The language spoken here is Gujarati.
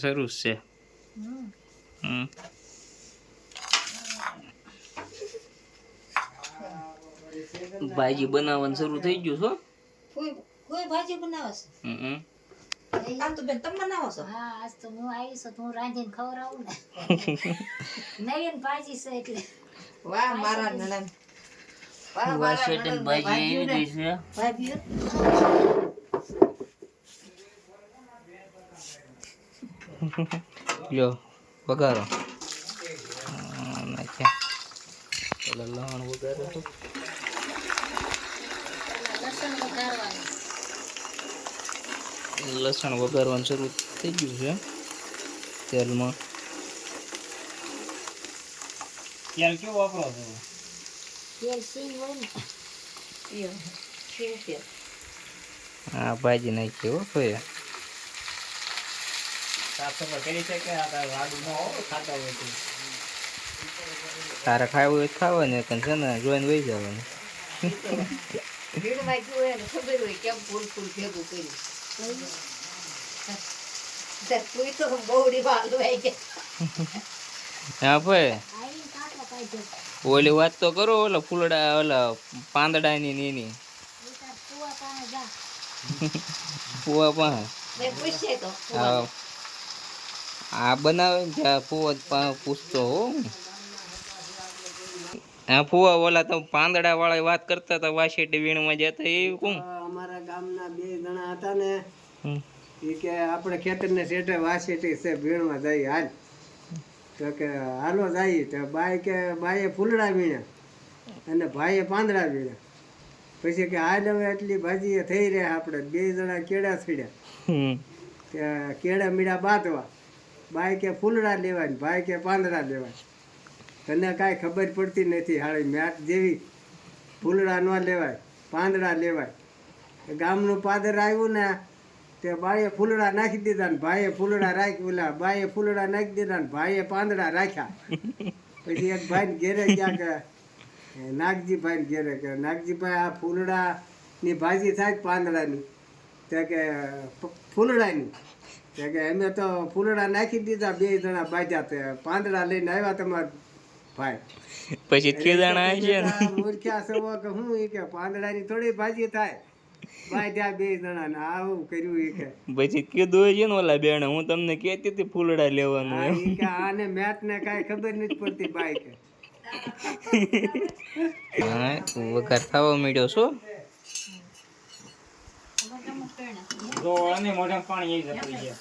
શરૂ છે. ભાજી બનાવવાનું શરૂ થઈ ગયું છો. કોઈ ભાજી બનાવે છે? કાલ તો બેન તમે બનાવો છો? હા, આજ તો હું આવી છું, હું રાંધીને ખવડાવું ને. નવીન ભાજી છે એટલે. વાહ મારા નણંદ. વાહ મારા નણંદ ભાજી આવી ગઈ છે. ભાજી લ્યો વઘારો. નાખ્યા પેલા લસણ વઘારો તો. લસણ વઘારવાનું શરૂ થઈ ગયું છે તેલમાં. તેલ કેવું વાપરો છો? તેલ સિંગ હોય ને. હા, ભાજી નાખી હો ભાઈ. સાફ સફાઈ કરી છે કે લાડુ ન ખાતા હોય તો તારે ખાવું હોય ખાવા ને છે ને જોઈને વહી જવાનું. ભીડમાં જોવે ને ખબર હોય કેમ ફૂલ ફૂલ ભેગું કર્યું. તું તો બહુડી વાળું આવી ગયા. હા ભાઈ, ઓલી વાત તો કરો. ઓલા ફૂલડા ઓલા પાંદડા ની એની ફુવા પાસે આ બનાવે ને ત્યાં ફુવા પૂછતો હો. હા ફુવા ઓલા તો પાંદડા વાળા વાત કરતા હતા વાસેટી વીણમાં જતા એ કોણ? અમારા ગામના 2 જણા હતા ને એ કે આપણે ખેતરને શેઠે વાસેટી છે વીણવા જઈ હાલ. તો કે હાલો જાય. તો બાઈએ ફૂલડા વીણ્યા અને ભાઈએ પાંદડા વીણ્યા. પછી કે હાલ હવે એટલી ભાજી થઈ રહે આપણે 2 જણા કેળા છીડ્યા. કે કેળા મીડા બાંધવા. બાઈ કે ફૂલડા લેવાય, ભાઈ કે પાંદડા લેવાય. તને કાંઈ ખબર પડતી નથી હાળી મેટ જેવી. ફૂલડા ન લેવાય, પાંદડા લેવાય. ગામનું પાદર આવ્યું ને તે બાઈએ ફૂલડા નાખી દીધા ને ભાઈએ ફૂલડા રાખી ઓલા બાઈએ ફૂલડા નાખી દીધા ને ભાઈએ પાંદડા રાખ્યા. પછી એક ભાઈને ઘેરે ગયા કે નાગજીભાઈને ઘેરે કે નાગજીભાઈ આ ફૂલડાની ભાજી થાય પાંદડાની. તે કે ફૂલડાની. તે કે અમે તો ફૂલડા નાખી દીધા 2 જણા બાજ્યા. તે પાંદડા લઈને આવ્યા તમારા ભાઈ. પછી ખેદાણા છે ને મૂર્ખ્યા સવો કે હું એ કે પાંદડાની થોડી ભાજી થાય. બાજ્યા 2 જણા ને આવું કર્યું એ કે. પછી કીધું હોય છે ને ઓલા બેને હું તમને કહેતી હતી ફૂલડા લેવાનું એમ. કે આને મેટ ને કાંઈ ખબર નથી પડતી બાઈ કે. હા વઘાર થવા માંડ્યો છો. જો આને મોઢામાં પાણી આવી જતું છે.